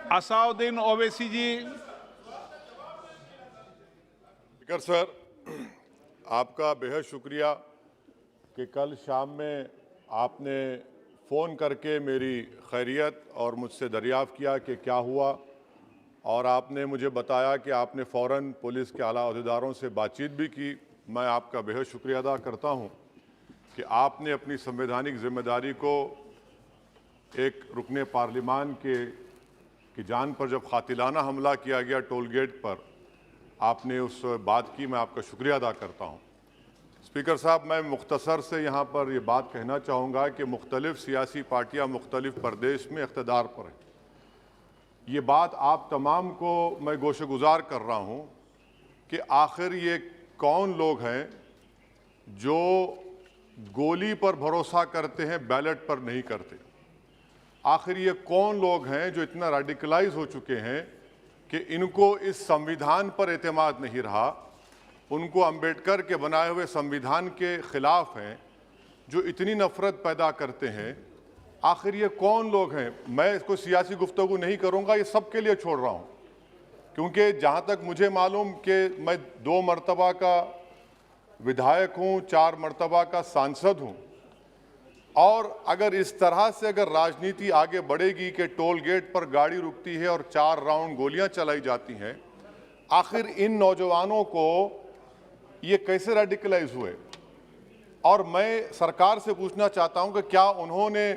असाउद्दीन ओवैसी जी। Speaker sir, आपका बेहद शुक्रिया कि कल शाम में आपने फ़ोन करके मेरी खैरियत और मुझसे दरियाफ़्त किया कि क्या हुआ, और आपने मुझे बताया कि आपने फ़ौरन पुलिस के आला अहदेदारों से बातचीत भी की। मैं आपका बेहद शुक्रिया अदा करता हूं कि आपने अपनी संवैधानिक जिम्मेदारी को एक रुकने पार्लिमान की जान पर जब कातिलाना हमला किया गया टोल गेट पर, आपने उस बात की। मैं आपका शुक्रिया अदा करता हूं। स्पीकर साहब, मैं मुख्तसर से यहाँ पर ये बात कहना चाहूँगा कि मुख्तलिफ सियासी पार्टियाँ मुख्तलिफ प्रदेश में इक़्तिदार पर हैं। ये बात आप तमाम को मैं गोशेगुजार कर रहा हूँ कि आखिर ये कौन लोग हैं जो गोली पर भरोसा करते हैं, बैलेट पर नहीं करते। आखिर ये कौन लोग हैं जो इतना रेडिकलाइज हो चुके हैं कि इनको इस संविधान पर एतमाद नहीं रहा, उनको अंबेडकर के बनाए हुए संविधान के खिलाफ हैं, जो इतनी नफरत पैदा करते हैं। आखिर ये कौन लोग हैं? मैं इसको सियासी गुफ्तगू नहीं करूंगा, ये सब के लिए छोड़ रहा हूं, क्योंकि जहां तक मुझे मालूम कि मैं 2 मरतबा का विधायक हूं, 4 मरतबा का सांसद हूं, और अगर इस तरह से अगर राजनीति आगे बढ़ेगी कि टोल गेट पर गाड़ी रुकती है और 4 राउंड गोलियां चलाई जाती हैं, आखिर इन नौजवानों को ये कैसे रेडिकलाइज हुए? और मैं सरकार से पूछना चाहता हूं कि क्या उन्होंने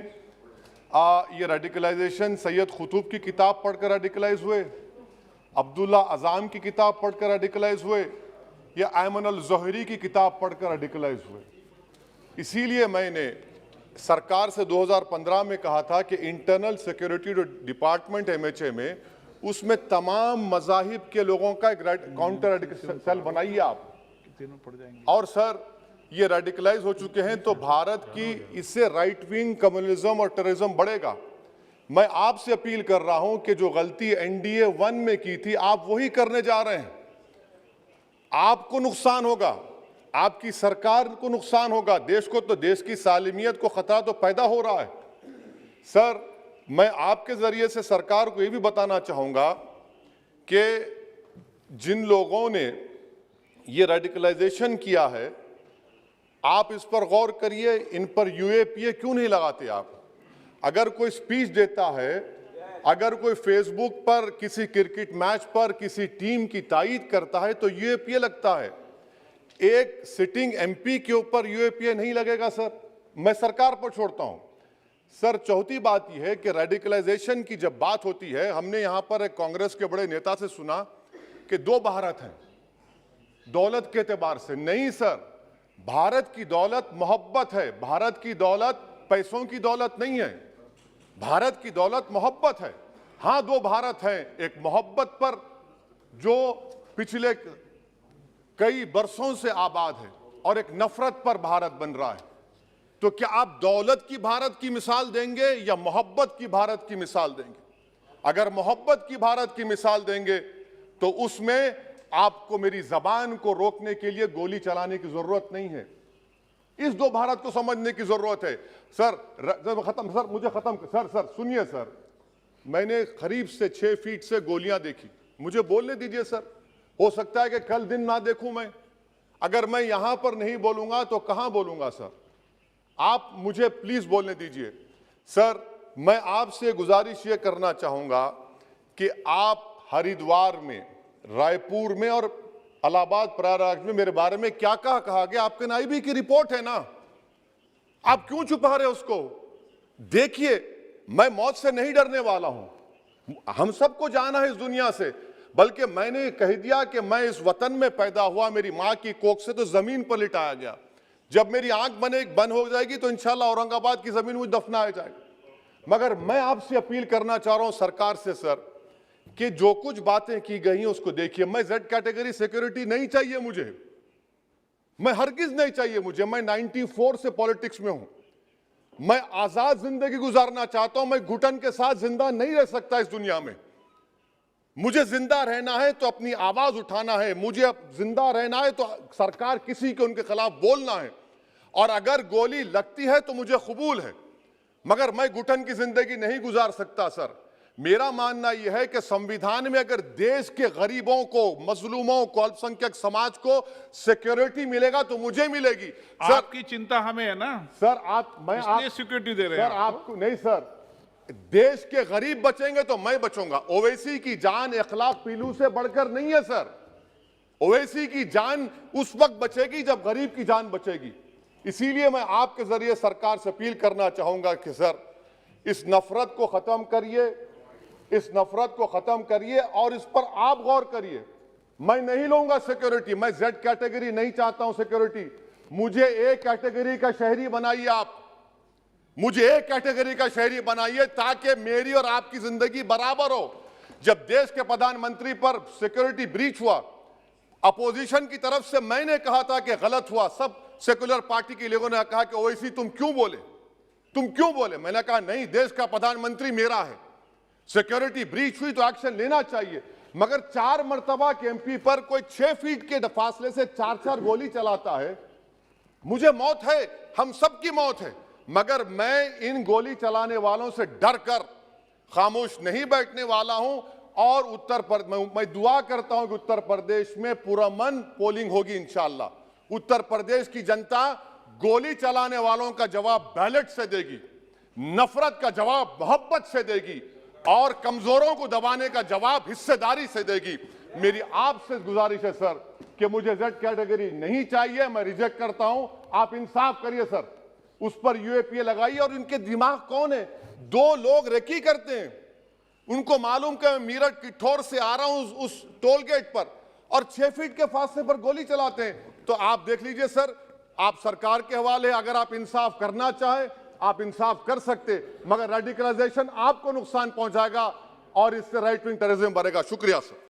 ये रेडिकलाइजेशन सैयद कुतुब की किताब पढ़कर रेडिकलाइज हुए, अब्दुल्ला अज़ाम की किताब पढ़कर रेडिकलाइज हुए, या अयमन अल ज़ोहरी की किताब पढ़कर रेडिकलाइज हुए? इसीलिए मैंने सरकार से 2015 में कहा था कि इंटरनल सिक्योरिटी डिपार्टमेंट MHA में, उसमें तमाम मज़ाहिब के लोगों का एक काउंटर रेडिकल सेल बनाइए आप। और सर, ये रेडिकलाइज हो चुके हैं तो भारत की इससे राइट विंग कम्युनिज्म और टेररिज्म बढ़ेगा। मैं आपसे अपील कर रहा हूं कि जो गलती NDA 1 में की थी, आप वही करने जा रहे हैं। आपको नुकसान होगा, आपकी सरकार को नुकसान होगा, देश को तो, देश की सालिमियत को खतरा तो पैदा हो रहा है। सर, मैं आपके जरिए से सरकार को ये भी बताना चाहूंगा कि जिन लोगों ने ये रेडिकलाइजेशन किया है, आप इस पर गौर करिए, इन पर UAPA क्यों नहीं लगाते आप? अगर कोई स्पीच देता है, अगर कोई फेसबुक पर किसी क्रिकेट मैच पर किसी टीम की तायीद करता है तो UAPA लगता है। एक सिटिंग MP के ऊपर UAPA नहीं लगेगा सर। मैं सरकार पर छोड़ता हूं। सर, चौथी बात यह है कि रेडिकलाइजेशन की जब बात होती है, हमने यहां पर एक कांग्रेस के बड़े नेता से सुना कि 2 भारत हैं दौलत के एतबार से। नहीं सर, भारत की दौलत मोहब्बत है। भारत की दौलत पैसों की दौलत नहीं है, भारत की दौलत मोहब्बत है। हां, 2 भारत हैं, एक मोहब्बत पर जो पिछले कई बरसों से आबाद है, और एक नफरत पर भारत बन रहा है। तो क्या आप दौलत की भारत की मिसाल देंगे या मोहब्बत की भारत की मिसाल देंगे? अगर मोहब्बत की भारत की मिसाल देंगे तो उसमें आपको मेरी जबान को रोकने के लिए गोली चलाने की जरूरत नहीं है। इस 2 भारत को समझने की जरूरत है। सर, सर सुनिए सर, मैंने करीब से 6 फीट से गोलियां देखी। मुझे बोलने दीजिए सर, हो सकता है कि कल दिन ना देखूं मैं। अगर मैं यहां पर नहीं बोलूंगा तो कहां बोलूंगा सर? आप मुझे प्लीज बोलने दीजिए। सर, मैं आपसे गुजारिश ये करना चाहूंगा कि आप हरिद्वार में, रायपुर में और इलाहाबाद प्रयागराज में मेरे बारे में क्या कहा गया? आपके NIB की रिपोर्ट है ना, आप क्यों छुपा रहे उसको? देखिए, मैं मौत से नहीं डरने वाला हूं, हम सबको जाना है इस दुनिया से। बल्कि मैंने कह दिया कि मैं इस वतन में पैदा हुआ, मेरी मां की कोख से तो जमीन पर लिटाया गया। जब मेरी आंख बंद हो जाएगी तो इंशाल्लाह औरंगाबाद की जमीन मुझे दफनाया जाएगा। मगर मैं आपसे अपील करना चाह रहा हूं सरकार से सर, कि जो कुछ बातें की गई हैं उसको देखिए। मैं Z कैटेगरी सिक्योरिटी नहीं चाहिए मुझे, मैं हरगिज नहीं चाहिए मुझे। मैं 94 से पॉलिटिक्स में हूं, मैं आजाद जिंदगी गुजारना चाहता हूं। मैं घुटन के साथ जिंदा नहीं रह सकता इस दुनिया में। मुझे जिंदा रहना है तो अपनी आवाज उठाना है, मुझे अब जिंदा रहना है तो सरकार किसी के उनके खिलाफ बोलना है, और अगर गोली लगती है तो मुझे कबूल है, मगर मैं घुटन की जिंदगी नहीं गुजार सकता सर। मेरा मानना यह है कि संविधान में अगर देश के गरीबों को, मजलूमों को, अल्पसंख्यक समाज को सिक्योरिटी मिलेगा तो मुझे मिलेगी। सर, आपकी चिंता हमें है ना सर इसलिए सिक्योरिटी दे रहे हैं सर आपको नहीं सर, देश के गरीब बचेंगे तो मैं बचूंगा। ओवैसी की जान इखलाक पीलू से बढ़कर नहीं है सर। ओवैसी की जान उस वक्त बचेगी जब गरीब की जान बचेगी। इसीलिए मैं आपके जरिए सरकार से अपील करना चाहूंगा कि सर इस नफरत को खत्म करिए, इस नफरत को खत्म करिए और इस पर आप गौर करिए। मैं नहीं लूंगा सिक्योरिटी, मैं जेड कैटेगरी नहीं चाहता हूं सिक्योरिटी। मुझे ए कैटेगरी का शहरी बनाइए आप, मुझे ए कैटेगरी का शहरी बनाइए ताकि मेरी और आपकी जिंदगी बराबर हो। जब देश के प्रधानमंत्री पर सिक्योरिटी ब्रीच हुआ, अपोजिशन की तरफ से मैंने कहा था कि गलत हुआ। सब सेकुलर पार्टी के लोगों ने कहा कि ओवैसी तुम क्यों बोले, तुम क्यों बोले। मैंने कहा नहीं, देश का प्रधानमंत्री मेरा है, सिक्योरिटी ब्रीच हुई तो एक्शन लेना चाहिए। मगर 4 मर्तबा के एमपी पर कोई 6 फीट के फासले से 4-4 गोली चलाता है। मुझे मौत है, हम सबकी मौत है, मगर मैं इन गोली चलाने वालों से डर कर खामोश नहीं बैठने वाला हूं। और मैं दुआ करता हूं कि उत्तर प्रदेश में पुरअमन पोलिंग होगी इंशाअल्लाह। उत्तर प्रदेश की जनता गोली चलाने वालों का जवाब बैलेट से देगी, नफरत का जवाब मोहब्बत से देगी और कमजोरों को दबाने का जवाब हिस्सेदारी से देगी। मेरी आपसे गुजारिश है सर कि मुझे जेड कैटेगरी नहीं चाहिए, मैं रिजेक्ट करता हूं। आप इंसाफ करिए सर, उस पर यूएपीए लगाइए। और इनके दिमाग कौन है, 2 लोग रेकी करते हैं, उनको मालूम कि मैं मीरठ किठौर से आ रहा हूं उस टोल गेट पर और 6 फीट के फासले पर गोली चलाते हैं। तो आप देख लीजिए सर, आप सरकार के हवाले, अगर आप इंसाफ करना चाहे आप इंसाफ कर सकते, मगर रेडिकलाइजेशन आपको नुकसान पहुंचाएगा और इससे राइट विंग टेररिज्म बढ़ेगा। शुक्रिया सर।